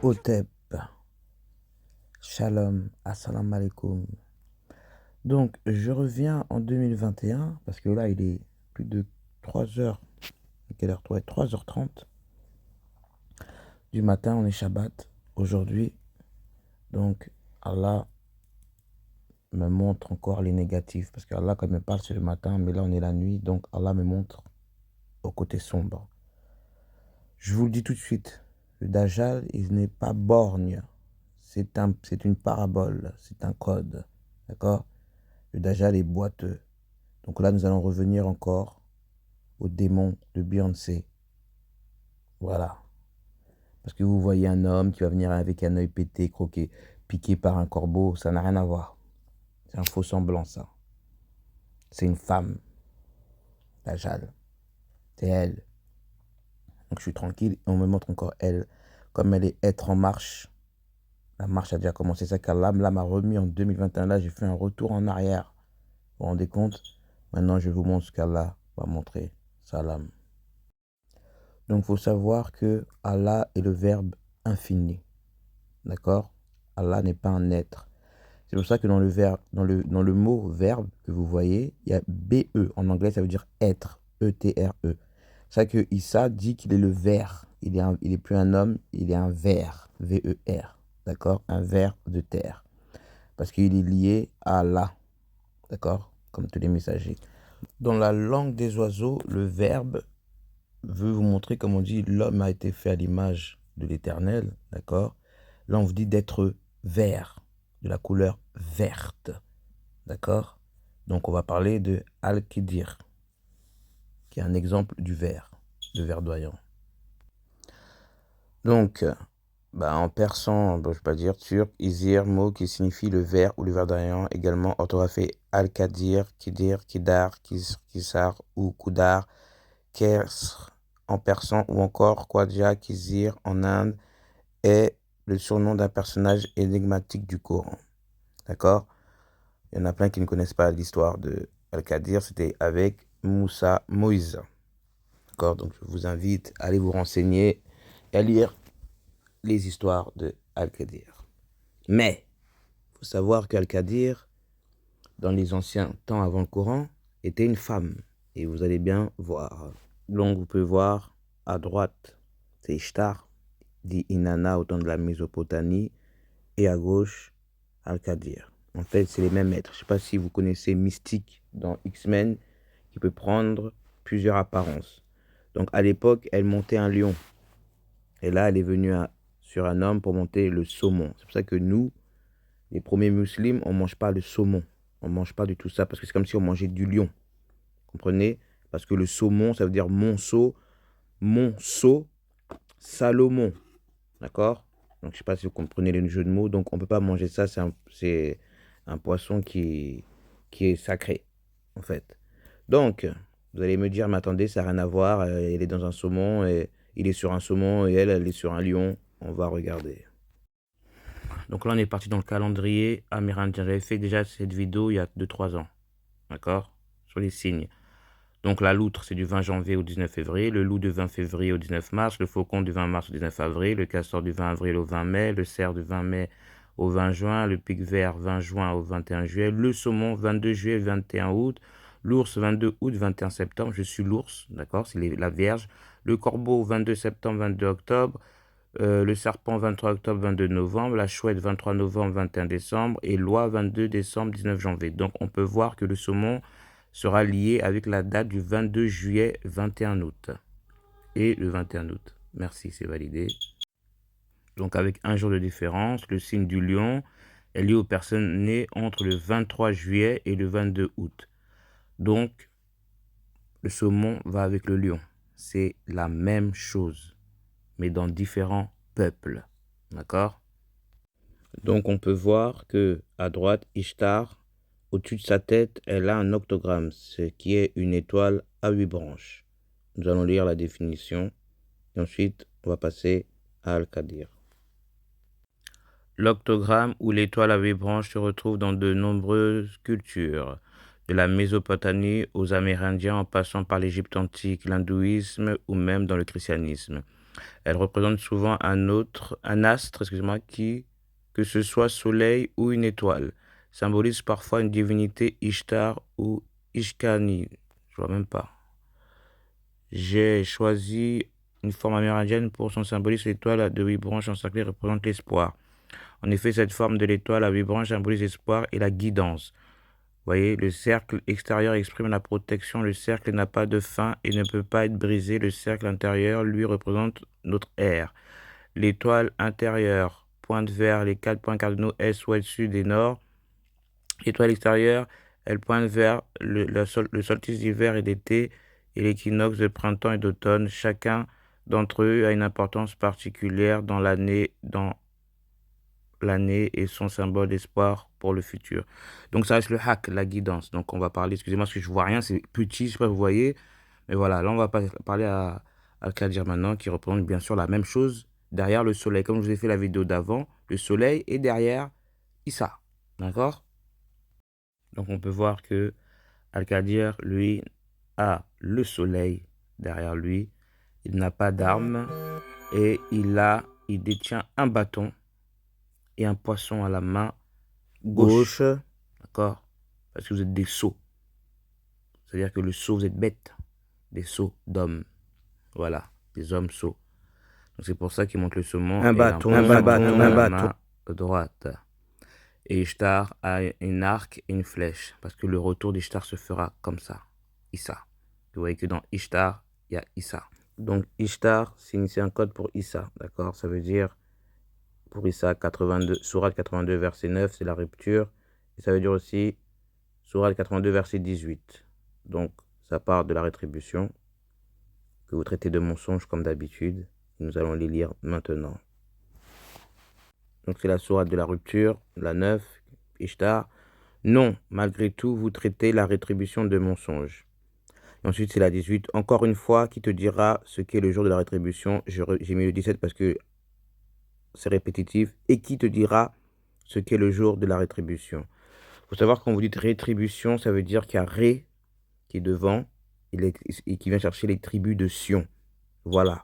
Hotep, Shalom, Assalamu alaikum. Donc, je reviens en 2021, parce que là, il est plus de 3 heures. Quelle heure toi? 3h30 du matin, on est Shabbat aujourd'hui. Donc, Allah me montre encore les négatifs, parce qu'Allah, quand il me parle, c'est le matin, mais là, on est la nuit, donc Allah me montre au côté sombre. Je vous le dis tout de suite, le Dajjal, il n'est pas borgne. C'est une parabole, c'est un code, d'accord? Le Dajjal est boiteux. Donc là, nous allons revenir encore au démon de Beyoncé. Voilà. Parce que vous voyez un homme qui va venir avec un œil pété, croqué, piqué par un corbeau, ça n'a rien à voir. C'est un faux semblant, ça. C'est une femme, Dajjal. C'est elle. Donc je suis tranquille et on me montre encore elle. Comme elle est être en marche. La marche a déjà commencé. C'est ça qu'Allah m'a remis en 2021. Là, j'ai fait un retour en arrière. Vous vous rendez compte? Maintenant, je vous montre ce qu'Allah va montrer. Salam. Donc, il faut savoir que Allah est le verbe infini. D'accord? Allah n'est pas un être. C'est pour ça que dans le mot verbe que vous voyez, il y a BE. En anglais, ça veut dire être. E-T-R-E. C'est ça que Issa dit qu'il est le ver. Il est plus un homme, il est un ver. V-E-R. D'accord? Un ver de terre. Parce qu'il est lié à Allah. D'accord? Comme tous les messagers. Dans la langue des oiseaux, le verbe veut vous montrer, comme on dit, l'homme a été fait à l'image de l'Éternel, d'accord? Là, on vous dit d'être vert, de la couleur verte, d'accord? Donc, on va parler de Al-Kidir, qui est un exemple du vert, de verdoyant. Donc, en persan, je ne vais pas dire turc, Izir, mot qui signifie le vert ou le verdoyant, également orthographié Al-Kadir, Kidir, Kidar, Kisar ou Kudar, Kesr en persan ou encore Khwaja Kizir en Inde est le surnom d'un personnage énigmatique du Coran. D'accord? Il y en a plein qui ne connaissent pas l'histoire de Al-Qadir. C'était avec Moïse. D'accord? Donc je vous invite à aller vous renseigner et à lire les histoires de Al-Qadir. Mais il faut savoir qu'Al-Qadir, dans les anciens temps avant le Coran, était une femme. Et vous allez bien voir. Donc vous pouvez voir à droite, c'est Ishtar, dit Inanna au temps de la Mésopotamie, et à gauche, Al-Qadir. En fait, c'est les mêmes êtres. Je ne sais pas si vous connaissez Mystique dans X-Men, qui peut prendre plusieurs apparences. Donc à l'époque, elle montait un lion. Et là, elle est venue sur un homme pour monter le saumon. C'est pour ça que nous, les premiers musulmans, on ne mange pas le saumon. On ne mange pas du tout ça, parce que c'est comme si on mangeait du lion. Comprenez? Parce que le saumon, ça veut dire monceau, Salomon. D'accord? Donc, je ne sais pas si vous comprenez le jeu de mots. Donc, on ne peut pas manger ça. C'est un poisson qui est sacré, en fait. Donc, vous allez me dire, mais attendez, ça n'a rien à voir. Il est dans un saumon, et il est sur un saumon, et elle est sur un lion. On va regarder. Donc là, on est parti dans le calendrier amérindien. J'avais fait déjà cette vidéo il y a 2-3 ans. D'accord? Sur les signes. Donc la loutre, c'est du 20 janvier au 19 février, le loup du 20 février au 19 mars, le faucon du 20 mars au 19 avril, le castor du 20 avril au 20 mai, le cerf du 20 mai au 20 juin, le pic vert 20 juin au 21 juillet, le saumon 22 juillet 21 août, l'ours 22 août 21 septembre, je suis l'ours, d'accord, c'est la Vierge, le corbeau 22 septembre 22 octobre, le serpent 23 octobre 22 novembre, la chouette 23 novembre 21 décembre et l'oie 22 décembre 19 janvier. Donc on peut voir que le saumon sera lié avec la date du 22 juillet 21 août et le 21 août. Merci, c'est validé. Donc avec un jour de différence, le signe du lion est lié aux personnes nées entre le 23 juillet et le 22 août. Donc le saumon va avec le lion. C'est la même chose, mais dans différents peuples. D'accord? Donc on peut voir que à droite, Ishtar, au-dessus de sa tête, elle a un octogramme, ce qui est une étoile à 8 branches. Nous allons lire la définition et ensuite on va passer à Al-Qadir. L'octogramme ou l'étoile à 8 branches se retrouve dans de nombreuses cultures, de la Mésopotamie aux Amérindiens en passant par l'Égypte antique, l'hindouisme ou même dans le christianisme. Elle représente souvent un astre, excusez-moi, que ce soit soleil ou une étoile, symbolise parfois une divinité Ishtar ou Ishkani. Je vois même pas. J'ai choisi une forme amérindienne pour son symbolisme. L'étoile de 8 branches encerclées représente l'espoir. En effet, cette forme de l'étoile à 8 branches symbolise l'espoir et la guidance. Vous voyez, le cercle extérieur exprime la protection. Le cercle n'a pas de fin et ne peut pas être brisé. Le cercle intérieur, lui, représente notre air. L'étoile intérieure pointe vers les 4 points cardinaux est, ouest, sud et nord. L'étoile extérieure, elle pointe vers le solstice d'hiver et d'été et l'équinoxe de printemps et d'automne. Chacun d'entre eux a une importance particulière dans l'année et son symbole d'espoir pour le futur. Donc ça reste le hak, la guidance. Donc on va parler, excusez-moi parce que je vois rien, c'est petit, je sais pas si vous voyez, mais voilà, là on va parler à Al-Qadir maintenant qui représente bien sûr la même chose derrière le soleil. Comme je vous ai fait la vidéo d'avant, le soleil est derrière Issa. D'accord? Donc on peut voir que Al-Qadir, lui, a le soleil derrière lui. Il n'a pas d'arme et il détient un bâton et un poisson à la main gauche. D'accord? Parce que vous êtes des sots. C'est-à-dire que le sot, vous êtes bêtes. Des sots d'hommes. Voilà, des hommes sots. Donc c'est pour ça qu'il montre le saumon. Un bâton à la main droite. Et Ishtar a un arc et une flèche. Parce que le retour d'Ishtar se fera comme ça. Issa. Vous voyez que dans Ishtar, il y a Issa. Donc Ishtar, c'est un code pour Issa. D'accord? Ça veut dire, pour Issa, 82, Sourate 82, verset 9, c'est la rupture. Et ça veut dire aussi, Sourate 82, verset 18. Donc, ça part de la rétribution, que vous traitez de mensonge comme d'habitude. Nous allons les lire maintenant. Donc, c'est la sourate de la rupture, la 9, Ishtar. Non, malgré tout, vous traitez la rétribution de mensonge. Et ensuite, c'est la 18. Encore une fois, qui te dira ce qu'est le jour de la rétribution? J'ai mis le 17 parce que c'est répétitif. Et qui te dira ce qu'est le jour de la rétribution? Il faut savoir que quand vous dites rétribution, ça veut dire qu'il y a Ré qui est devant et qui vient chercher les tribus de Sion. Voilà.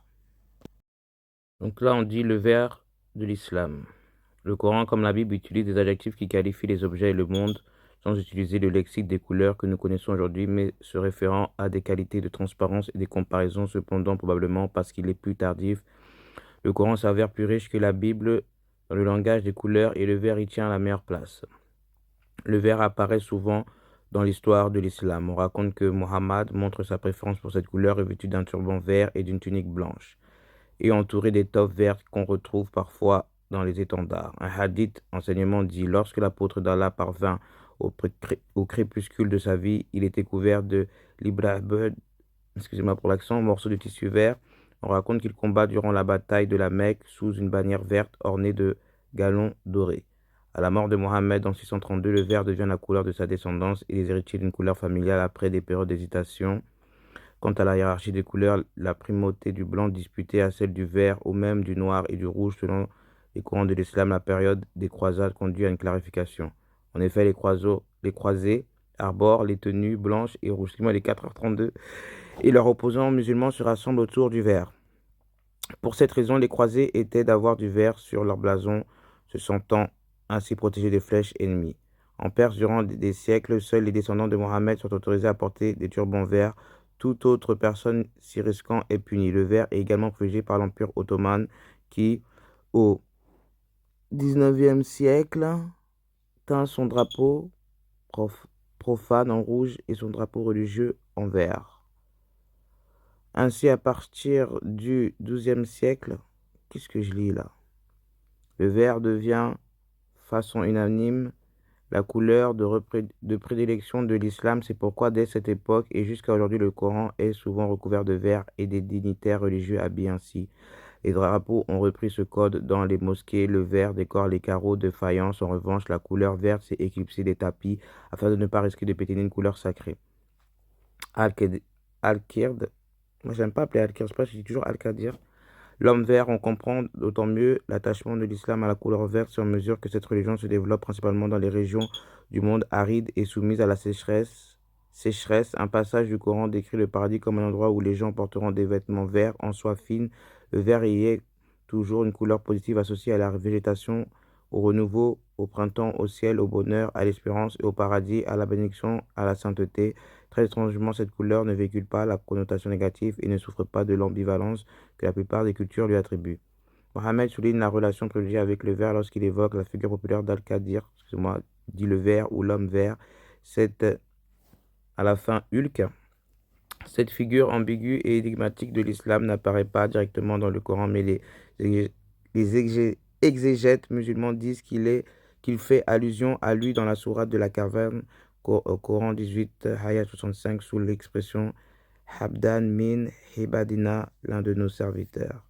Donc là, on dit le vers de l'islam. Le Coran, comme la Bible, utilise des adjectifs qui qualifient les objets et le monde sans utiliser le lexique des couleurs que nous connaissons aujourd'hui, mais se référant à des qualités de transparence et des comparaisons, cependant, probablement parce qu'il est plus tardif. Le Coran s'avère plus riche que la Bible dans le langage des couleurs et le vert y tient la meilleure place. Le vert apparaît souvent dans l'histoire de l'islam. On raconte que Mohammed montre sa préférence pour cette couleur revêtue d'un turban vert et d'une tunique blanche, et entouré d'étoffes vertes qu'on retrouve parfois dans les étendards. Un hadith enseignement dit: lorsque l'apôtre d'Allah parvint au crépuscule de sa vie, il était couvert de librabud, excusez-moi pour l'accent, morceaux de tissu vert. On raconte qu'il combat durant la bataille de la Mecque sous une bannière verte ornée de galons dorés. À la mort de Mohammed en 632, le vert devient la couleur de sa descendance et les héritiers d'une couleur familiale après des périodes d'hésitation. Quant à la hiérarchie des couleurs, la primauté du blanc disputée à celle du vert ou même du noir et du rouge selon les courants de l'islam. La période des croisades conduit à une clarification. En effet, les croisés arborent les tenues blanches et rouges. Les 4h32 et leurs opposants musulmans se rassemblent autour du vert. Pour cette raison, les croisés étaient d'avoir du vert sur leur blason, se sentant ainsi protégés des flèches ennemies. En Perse, durant des siècles, seuls les descendants de Mohammed sont autorisés à porter des turbans verts. Toute autre personne s'y risquant est punie. Le vert est également privilégié par l'Empire ottoman qui, au XIXe siècle, teint son drapeau profane en rouge et son drapeau religieux en vert. Ainsi, à partir du XIIe siècle, qu'est-ce que je lis là? Le vert devient, façon unanime, la couleur de prédilection de l'islam. C'est pourquoi dès cette époque et jusqu'à aujourd'hui, le Coran est souvent recouvert de vert et des dignitaires religieux habillés ainsi. Les drapeaux ont repris ce code dans les mosquées. Le vert décore les carreaux de faïence. En revanche, la couleur verte s'est éclipsée des tapis afin de ne pas risquer de pétiner une couleur sacrée. Al-Qird, moi j'aime pas appeler Al-Qird, je dis toujours Al-Qadir. L'homme vert, on comprend d'autant mieux l'attachement de l'islam à la couleur verte sur mesure que cette religion se développe principalement dans les régions du monde arides et soumises à la sécheresse. Un passage du Coran décrit le paradis comme un endroit où les gens porteront des vêtements verts en soie fine. Le vert y est toujours une couleur positive associée à la végétation, au renouveau, au printemps, au ciel, au bonheur, à l'espérance et au paradis, à la bénédiction, à la sainteté. Très étrangement, cette couleur ne véhicule pas la connotation négative et ne souffre pas de l'ambivalence que la plupart des cultures lui attribuent. Mohamed souligne la relation privilégiée avec le vert lorsqu'il évoque la figure populaire d'Al-Qadir, excusez-moi, dit le vert ou l'homme vert. C'est à la fin Hulk. Cette figure ambiguë et énigmatique de l'islam n'apparaît pas directement dans le Coran, mais les exégètes musulmans disent qu'il fait allusion à lui dans la sourate de la caverne, au Coran 18, ayat 65, sous l'expression Habdan min Hibadina, l'un de nos serviteurs.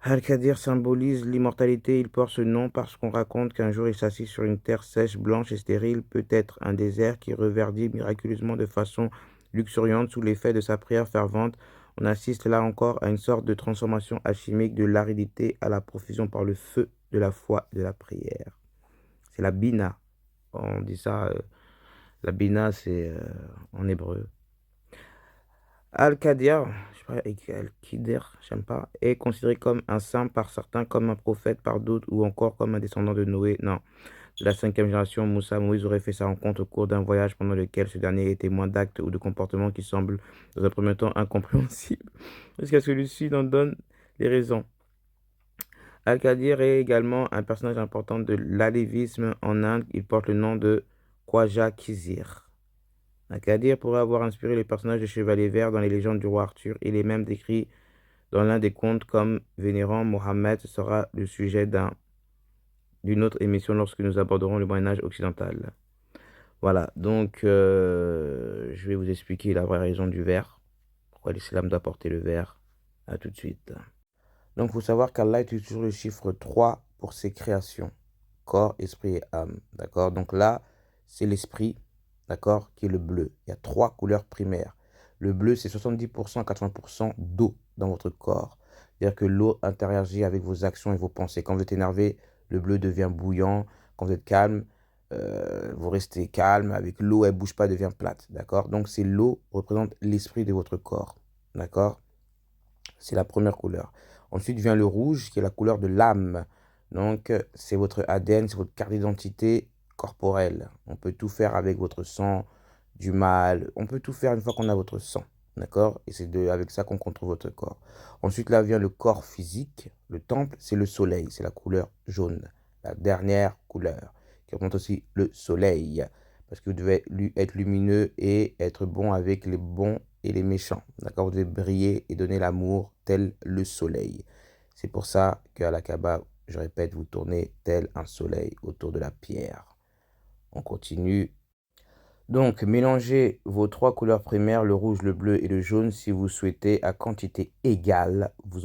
Al-Qadir symbolise l'immortalité. Il porte ce nom parce qu'on raconte qu'un jour il s'assit sur une terre sèche, blanche et stérile, peut-être un désert qui reverdit miraculeusement de façon luxuriante sous l'effet de sa prière fervente. On assiste là encore à une sorte de transformation alchimique de l'aridité à la profusion par le feu de la foi et de la prière. C'est la bina. On dit ça, la bina c'est en hébreu. Al-Qadir, je sais pas, Al-Qidir, j'aime pas, est considéré comme un saint par certains, comme un prophète par d'autres, ou encore comme un descendant de Noé. Non, de la 5e génération, Moïse aurait fait sa rencontre au cours d'un voyage pendant lequel ce dernier est témoin d'actes ou de comportements qui semblent, dans un premier temps, incompréhensibles, jusqu'à ce que celui-ci en donne les raisons. Al-Qadir est également un personnage important de l'alévisme en Inde. Il porte le nom de Khwaja Khizr. Al-Qadir pourrait avoir inspiré le personnage de Chevalier Vert dans les légendes du roi Arthur. Il est même décrit dans l'un des contes comme vénérant Mohammed. Ce sera le sujet d'une autre émission lorsque nous aborderons le Moyen-Âge occidental. Voilà, donc je vais vous expliquer la vraie raison du vert. Pourquoi l'islam doit porter le vert. À tout de suite. Donc il faut savoir qu'Allah utilise toujours le chiffre 3 pour ses créations. Corps, esprit et âme. D'accord? Donc là, c'est l'esprit. D'accord, qui est le bleu. Il y a 3 couleurs primaires. Le bleu, c'est 70% à 80% d'eau dans votre corps. C'est-à-dire que l'eau interagit avec vos actions et vos pensées. Quand vous êtes énervé, le bleu devient bouillant. Quand vous êtes calme, vous restez calme. Avec l'eau, elle ne bouge pas, elle devient plate. D'accord? Donc, c'est l'eau représente l'esprit de votre corps. D'accord? C'est la première couleur. Ensuite vient le rouge, qui est la couleur de l'âme. Donc, c'est votre ADN, c'est votre carte d'identité corporelle. On peut tout faire avec votre sang, du mal. On peut tout faire une fois qu'on a votre sang. D'accord? Et c'est avec ça qu'on contrôle votre corps. Ensuite, là vient le corps physique. Le temple, c'est le soleil. C'est la couleur jaune. La dernière couleur. Qui représente aussi le soleil. Parce que vous devez être lumineux et être bon avec les bons et les méchants. D'accord? Vous devez briller et donner l'amour tel le soleil. C'est pour ça qu'à la Kaaba, je répète, vous tournez tel un soleil autour de la pierre. On continue. Donc, mélangez vos 3 couleurs primaires, le rouge, le bleu et le jaune. Si vous souhaitez à quantité égale, vous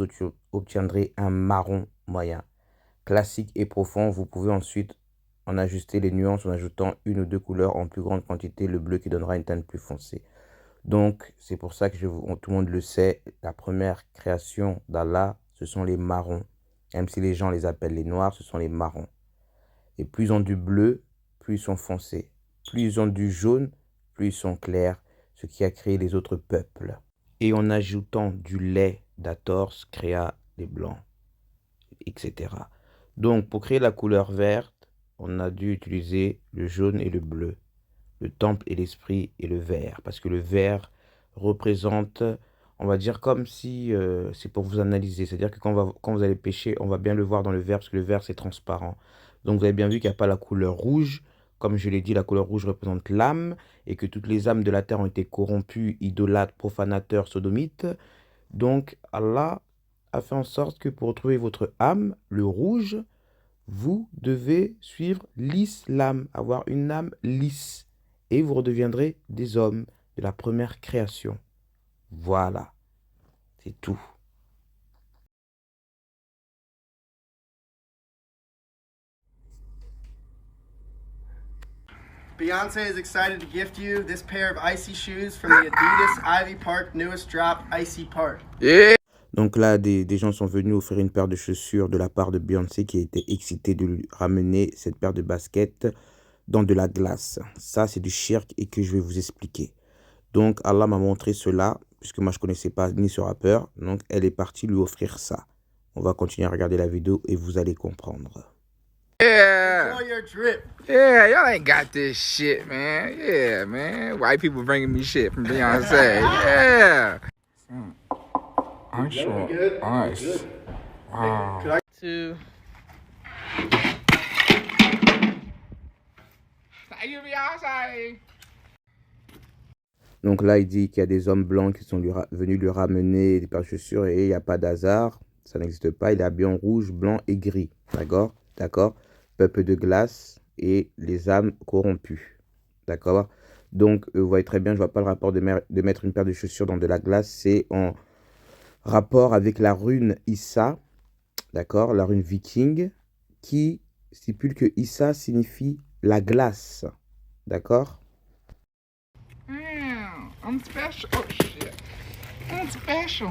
obtiendrez un marron moyen. Classique et profond, vous pouvez ensuite en ajuster les nuances en ajoutant 1 ou 2 couleurs en plus grande quantité, le bleu qui donnera une teinte plus foncée. Donc, c'est pour ça que tout le monde le sait, la première création d'Allah, ce sont les marrons. Même si les gens les appellent les noirs, ce sont les marrons. Et plus ils ont du bleu, plus ils sont foncés. Plus ils ont du jaune, plus ils sont clairs, ce qui a créé les autres peuples. Et en ajoutant du lait d'Hathor, créa les blancs, etc. Donc, pour créer la couleur verte, on a dû utiliser le jaune et le bleu, le temple et l'esprit et le vert. Parce que le vert représente, on va dire comme si, c'est pour vous analyser. C'est-à-dire que quand vous allez pêcher, on va bien le voir dans le vert, parce que le vert, c'est transparent. Donc, vous avez bien vu qu'il n'y a pas la couleur rouge. Comme je l'ai dit, la couleur rouge représente l'âme, et que toutes les âmes de la terre ont été corrompues, idolâtres, profanateurs, sodomites. Donc, Allah a fait en sorte que pour retrouver votre âme, le rouge, vous devez suivre l'islam, avoir une âme lisse. Et vous redeviendrez des hommes de la première création. Voilà, c'est tout. Beyonce is excited to gift you this pair of icy shoes from the Adidas Ivy Park newest drop, Icy Park. Yeah. Donc là, des gens sont venus offrir une paire de chaussures de la part de Beyoncé qui était excitée de lui ramener cette paire de baskets dans de la glace. Ça, c'est du shirk et que je vais vous expliquer. Donc Allah m'a montré cela. puisque moi je connaissais pas ni ce rappeur, donc elle est partie lui offrir ça. On va continuer à regarder la vidéo et vous allez comprendre. Yeah. Enjoy your drip. Yeah, y'all ain't got this shit, man. Yeah, man. White people bringing me shit from Beyonce. Yeah. Ice on Good? ice. Wow. Could I- Two. Thank you, Beyonce. Donc là, il dit qu'il y a des hommes blancs qui sont venus lui ramener des paires de chaussures et il n'y a pas d'hasard. Ça n'existe pas. Il est habillé en rouge, blanc et gris. D'accord? D'accord? Peuple de glace et les âmes corrompues. D'accord? Donc, vous voyez très bien, je ne vois pas le rapport de mettre une paire de chaussures dans de la glace. C'est en rapport avec la rune Issa. D'accord? La rune viking qui stipule que Issa signifie la glace. D'accord? Damn, I'm special. Oh, shit. I'm special.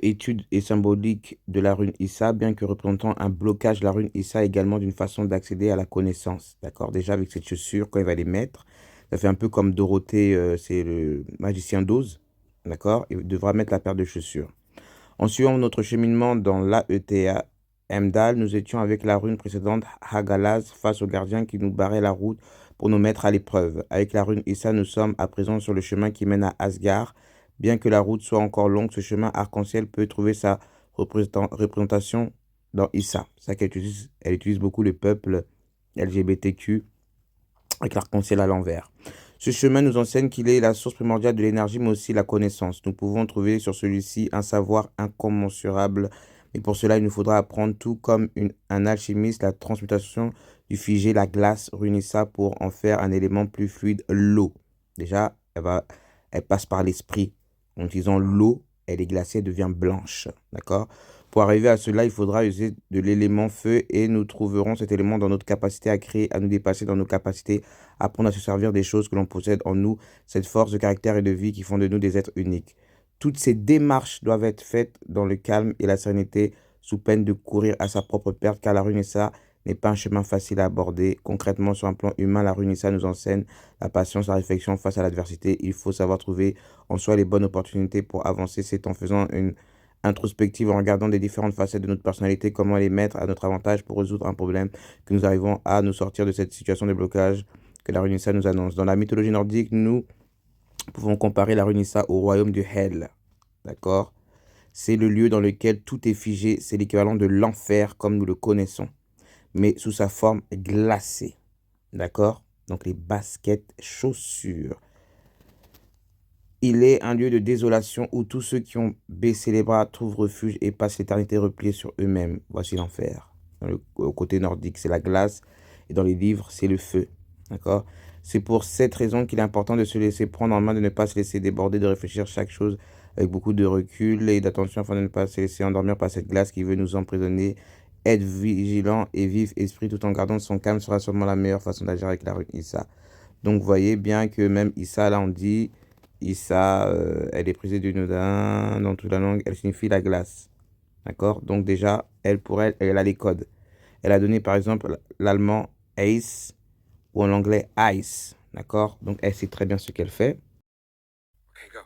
Étude et symbolique de la rune Issa, bien que représentant un blocage, la rune Issa est également d'une façon d'accéder à la connaissance. D'accord? Déjà, avec cette chaussure, quand il va les mettre, ça fait un peu comme Dorothée, c'est le magicien d'Oz. D'accord? Il devra mettre la paire de chaussures. En suivant notre cheminement dans l'AETA Emdal, nous étions avec la rune précédente Hagalaz face au gardien qui nous barrait la route pour nous mettre à l'épreuve. Avec la rune Issa, nous sommes à présent sur le chemin qui mène à Asgard. Bien que la route soit encore longue, ce chemin arc-en-ciel peut trouver sa représentation dans Issa. C'est ça qu'elle utilise. Elle utilise beaucoup le peuple LGBTQ avec l'arc-en-ciel à l'envers. Ce chemin nous enseigne qu'il est la source primordiale de l'énergie, mais aussi la connaissance. Nous pouvons trouver sur celui-ci un savoir incommensurable, mais pour cela, il nous faudra apprendre, tout comme un alchimiste, la transmutation du figé, la glace, Runissa, pour en faire un élément plus fluide, l'eau. Déjà, elle passe par l'esprit. En utilisant l'eau, elle est glacée, elle devient blanche. D'accord? Pour arriver à cela, il faudra user de l'élément feu et nous trouverons cet élément dans notre capacité à créer, à nous dépasser dans nos capacités, à apprendre à se servir des choses que l'on possède en nous, cette force de caractère et de vie qui font de nous des êtres uniques. Toutes ces démarches doivent être faites dans le calme et la sérénité, sous peine de courir à sa propre perte, car la Runissa n'est pas un chemin facile à aborder. Concrètement, sur un plan humain, la Runissa nous enseigne la patience, la réflexion face à l'adversité. Il faut savoir trouver en soi les bonnes opportunités pour avancer. C'est en faisant une introspective, en regardant des différentes facettes de notre personnalité, comment les mettre à notre avantage pour résoudre un problème, que nous arrivons à nous sortir de cette situation de blocage que la Runissa nous annonce. Dans la mythologie nordique, nous pouvons comparer la Runissa au royaume du Hel. D'accord? C'est le lieu dans lequel tout est figé, c'est l'équivalent de l'enfer comme nous le connaissons, mais sous sa forme glacée. D'accord? Donc les baskets, chaussures. Il est un lieu de désolation où tous ceux qui ont baissé les bras trouvent refuge et passent l'éternité repliés sur eux-mêmes. Voici l'enfer. Au côté nordique, c'est la glace. Et dans les livres, c'est le feu. D'accord? C'est pour cette raison qu'il est important de se laisser prendre en main, de ne pas se laisser déborder, de réfléchir chaque chose avec beaucoup de recul et d'attention afin de ne pas se laisser endormir par cette glace qui veut nous emprisonner. Être vigilant et vif esprit tout en gardant son calme sera sûrement la meilleure façon d'agir avec la rune Issa. Donc, vous voyez bien que même Issa, là, on dit... Issa, elle est prisée du nodin dans toute la langue, elle signifie la glace. D'accord? Donc déjà, pour elle, elle a les codes. Elle a donné par exemple l'allemand Ace ou en anglais Ice. D'accord? Donc elle sait très bien ce qu'elle fait. Okay, go.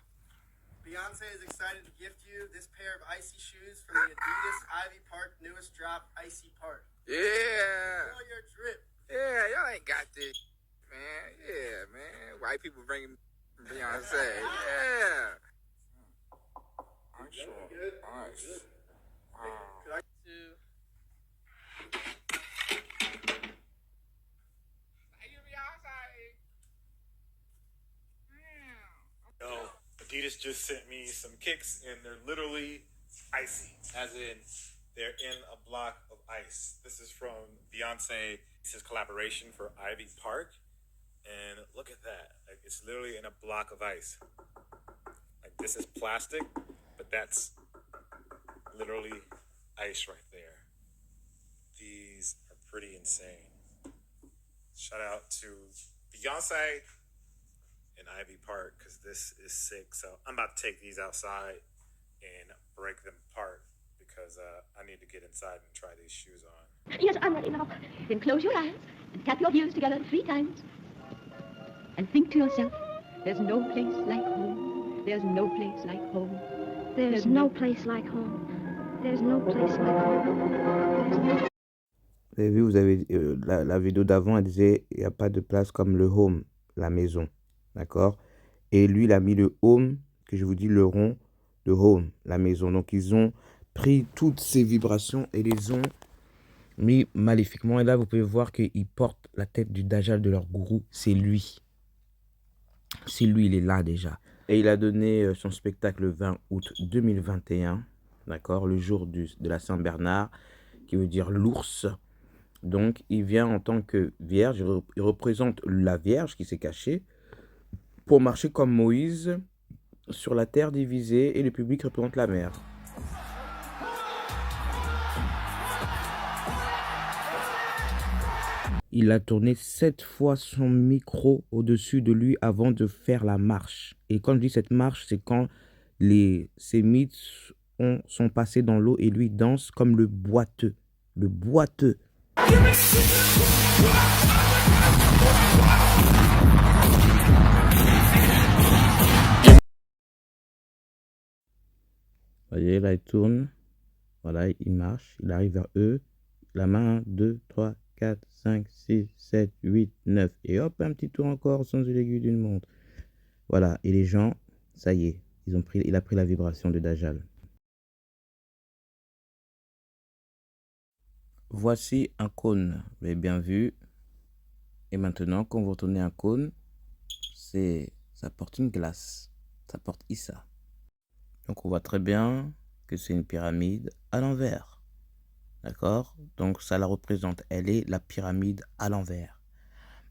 Beyonce is excited to gift you this pair of icy shoes from the Adidas Ivy Park newest drop, Icy Park. Yeah. Enjoy your drip. Yeah, y'all ain't got this, man. Yeah, man. White people bringing me from Beyonce. Yeah. Ice on ice. Wow. Two. Thank you, Beyonce. Damn. Yo, Adidas just sent me some kicks and they're literally icy, as in they're in a block of ice. This is from Beyonce. This is collaboration for Ivy Park. And look at that. Like, it's literally in a block of ice. Like, this is plastic, but that's literally ice right there. These are pretty insane. Shout out to Beyonce in Ivy Park, because this is sick. So I'm about to take these outside and break them apart because I need to get inside and try these shoes on. Yes, I'm ready now. Then close your eyes and tap your heels together 3 times. And think to yourself, There's no place like home. There's no place like home. There's no place like home. There's no place like home. There's no... Vous avez vu, la vidéo d'avant, elle disait, il n'y a pas de place comme le home, la maison. D'accord? Et lui, il a mis le home, que je vous dis, le rond, le home, la maison. Donc, ils ont pris toutes ces vibrations et les ont mis maléfiquement. Et là, vous pouvez voir qu'ils portent la tête du Dajjal de leur gourou. C'est lui. C'est lui, il est là déjà. Et il a donné son spectacle le 20 août 2021. D'accord? Le jour de la Saint-Bernard, qui veut dire l'ours. Donc, il vient en tant que vierge. Il représente la vierge qui s'est cachée pour marcher comme Moïse sur la terre divisée et le public représente la mer. Il a tourné 7 fois son micro au-dessus de lui avant de faire la marche. Et quand je dis cette marche, c'est quand les sémites sont passés dans l'eau et lui danse comme le boiteux. Le boiteux. Vous voyez, là, il tourne. Voilà, il marche. Il arrive vers eux. La main, 1, 2, 3, 4, 5, 6, 7, 8, 9. Et hop, un petit tour encore sans l'aiguille d'une montre. Voilà. Et les gens, ça y est, il a pris la vibration de Dajjal. Voici un cône. Vous avez bien vu. Et maintenant, quand vous retournez un cône, ça porte une glace. Ça porte Issa. Donc, on voit très bien que c'est une pyramide à l'envers. D'accord? Donc, ça la représente. Elle est la pyramide à l'envers.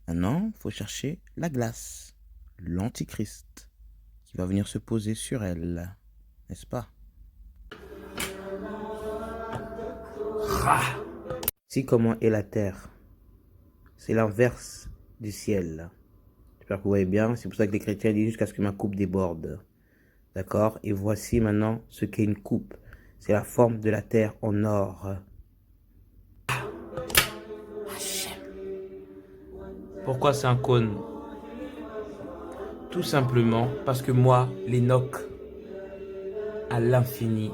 Maintenant, il faut chercher la glace. L'antichrist qui va venir se poser sur elle. N'est-ce pas? Ici, comment est la terre? C'est l'inverse du ciel. J'espère que vous voyez bien. C'est pour ça que les chrétiens disent jusqu'à ce que ma coupe déborde. D'accord? Et voici maintenant ce qu'est une coupe. C'est la forme de la terre en or. Pourquoi c'est un cône? Tout simplement parce que moi, l'Enoch, à l'infini,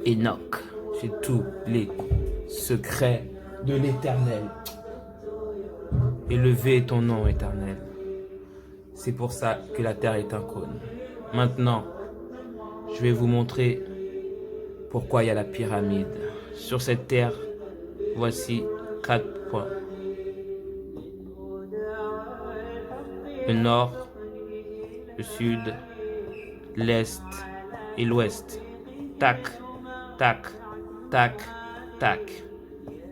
Enoch, j'ai tous les secrets de l'Éternel. Élevé est ton nom, Éternel. C'est pour ça que la terre est un cône. Maintenant, je vais vous montrer pourquoi il y a la pyramide. Sur cette terre, voici 4 points. Le nord, le sud, l'est et l'ouest. Tac, tac, tac, tac.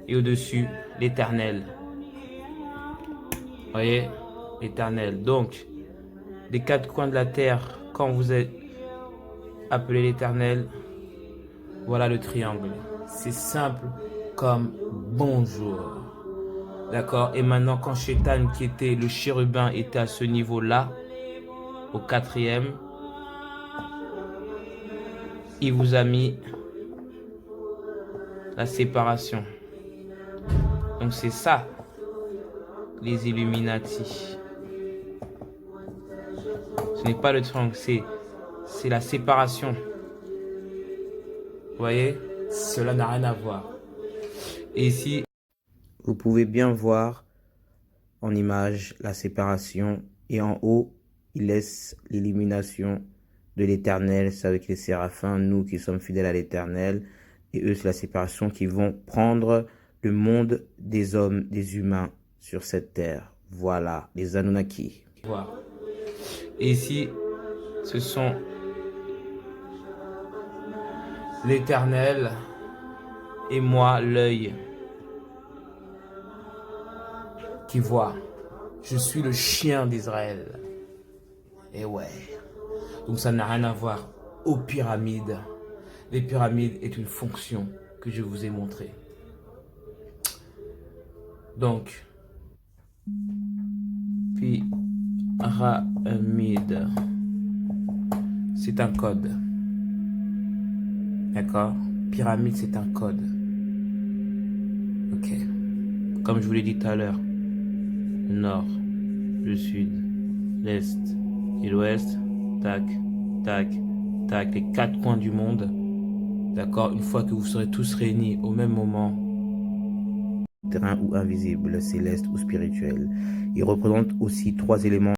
Et au-dessus, l'Éternel. Voyez, l'Éternel. Donc, des 4 coins de la terre, quand vous êtes appelé l'Éternel, voilà le triangle. C'est simple comme bonjour. D'accord? Et maintenant, quand Shaitan, qui était le chérubin, était à ce niveau-là, au 4e, il vous a mis la séparation. Donc c'est ça, les Illuminati. Ce n'est pas le triangle, c'est la séparation. Vous voyez? Cela n'a rien à voir. Et ici, vous pouvez bien voir en image la séparation. Et en haut, il laisse l'illumination de l'Éternel. C'est avec les séraphins, nous qui sommes fidèles à l'Éternel. Et eux, c'est la séparation qui vont prendre le monde des hommes, des humains sur cette terre. Voilà, les Anunnaki. Voilà. Et ici, ce sont l'Éternel et moi, l'œil qui voit. Je suis le chien d'Israël. Et ouais. Donc ça n'a rien à voir aux pyramides. Les pyramides est une fonction que je vous ai montrée. Donc, pyramide, c'est un code. D'accord? Pyramide, c'est un code. Ok. Comme je vous l'ai dit tout à l'heure, le nord, le sud, l'est et l'ouest, tac, tac, tac, les 4 coins du monde. D'accord, une fois que vous serez tous réunis au même moment, terrain ou invisible, céleste ou spirituel. Il représente aussi 3 éléments